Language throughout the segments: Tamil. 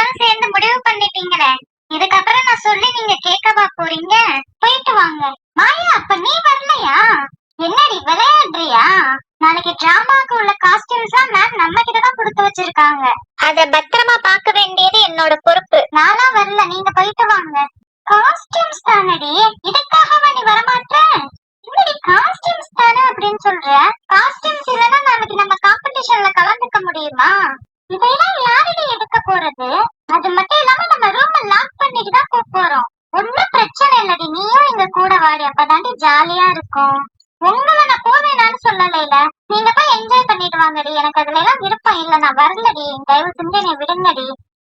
எல்லாரும் சேர்ந்து முடிவு பண்ணிட்டீங்களே, இதுக்கப்புறம் நான் சொல்லி நீங்க கேட்கவா போறீங்க? போயிட்டு வாங்க. மாயா, அப்ப நீ வரலையா? என்னடி விளையாடுறியா? நாளைக்கு டிராமாக்கு உள்ள காஸ்டியூம்ஸ் மேம் நம்ம கிட்டதான் கொடுத்து வச்சிருக்காங்க. அத பத்திரமா பார்க்க வேண்டியது என்னோட பொறுப்பு. நானா வரல, நீங்க போயிட்டு வாங்க. காஸ்டியூம்ஸ் தானடி, இதுக்காகவா நீ வரமாட்ட? என்னடி காஸ்டியூம்ஸ் தானே அப்படின்னு சொல்ற? காஸ்டியூம்ஸ் இல்லைன்னா நாளைக்கு நம்ம காம்படிஷன்ல கலந்துக்க முடியுமா? இதெல்லாம் யாரடி எடுக்க போறது? அது மட்டும் இல்லாம நம்ம ரூம் லாக் பண்ணிட்டு தான் போறோம். ஒன்னும் பிரச்சனை இல்லடி, நீயும் எங்க கூட வாடி, அப்பதாண்டி ஜாலியா இருக்கும். உங்களை நான் போவேனான்னு சொல்லலைல, நீங்க போய் என்ஜாய் பண்ணிட்டு வாங்கடி. எனக்கு அதுல எல்லாம் விருப்பம் இல்ல, நான் வரலடி. தயவு செஞ்சு என்னை விடுங்கடி.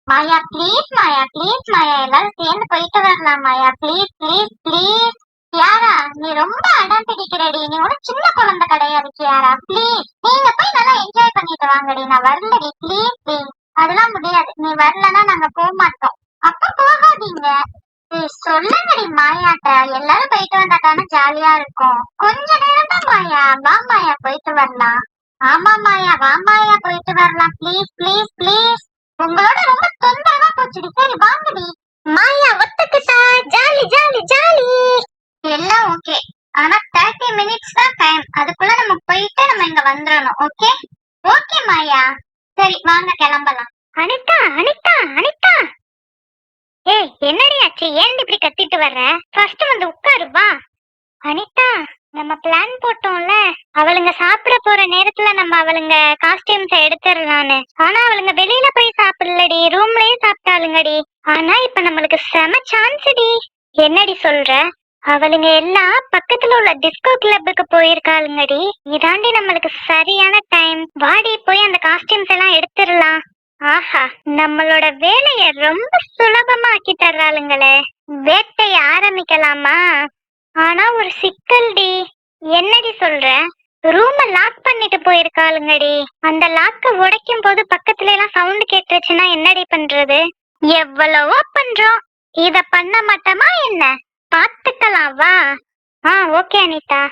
மாயா ப்ளீஸ், மாயா ப்ளீஸ், மாயா எல்லாரும் சேர்ந்து போயிட்டு வரலாம். மாயா ப்ளீஸ் ப்ளீஸ் ப்ளீஸ். யாரா, நீ ரொம்ப அடம் பிடிக்கிறடி. நீ ஒன்னும் சின்ன குழந்தை கிடையாது யாரா. ப்ளீஸ் நீங்க போய் நல்லா என்ஜாய் பண்ணிட்டு வாங்கடி. நான் வரலடி, ப்ளீஸ் ப்ளீஸ். அதெல்லாம் முடியாது, நீ வரலன்னா நாங்க போக மாட்டோம். அப்ப போகாதீங்க. சொல்லுங்கடி மாயாட்ட, எல்லாரும் போயிட்டு வந்தா தானே ஜாலியா இருக்கும். கொஞ்ச நேரம் தான் மாயா, வா மாயா போயிட்டு வரலாம். ஆமா மாயா, வா மாயா போயிட்டு வரலாம். Please please please. உங்களோட ரொம்ப தொந்தரவா போச்சுடி. சரி வாங்கடி. மாயா ஒத்துக்கிட்டா, ஜாலி ஜாலி ஜாலி. எல்லாம் ஓகே, ஆனா 30 மினிட்ஸ் தான் டைம். அதுக்குள்ள நம்ம போயிட்டு நம்ம இங்க வந்துடணும். ஓகே ஓகே மாயா. சரி வாங்க கிளம்பலாம். அனிதா அனிதா அனிதா. ஏய் என்னடி ஆச்சு? ஏன் இப்படி கத்திட்டு வர்ற? ஃபர்ஸ்ட் வந்து உட்காரு வா. அனிதா, நம்ம பிளான் போட்டோம்ல, அவளுங்க சாப்பிட போற நேரத்துல நம்ம அவளுங்க காஸ்டியூம்ஸ் எடுத்துடலான்னு. ஆனா அவளுங்க வெளியில போய் சாப்பிடலடி, ரூம்லயே சாப்பிட்டாளுங்கடி. ஆனா இப்ப நம்மளுக்கு செம சான்ஸ்டி. என்னடி சொல்ற? அவளுங்க எல்லாம் பக்கத்துல உள்ள டிஸ்கோ கிளப்புக்கு போயிருக்காளுங்கடி. இதாண்டி நம்மளுக்கு சரியான டைம். வாடி போய் அந்த காஸ்டியூம்ஸ் எல்லாம் எடுத்துடலாம். ஆஹா, நம்மளோட வேலைய ரொம்ப சுலபமா ஆக்கி தர்றாளுங்களே. வேட்டைய ஆரம்பிக்கலாமா? ஆனா ஒரு சிக்கல்டி. என்னடி சொல்ற? ரூம லாக் பண்ணிட்டு போயிருக்காளுங்கடி. அந்த லாக்க உடைக்கும் போது பக்கத்துல எல்லாம் சவுண்ட் கேட்டுச்சுன்னா என்னடி பண்றது? எவ்வளவோ பண்றோம், இத பண்ண மாட்டோமா என்ன? பாத்துக்கலாம் வா. ஓகே அனிதா.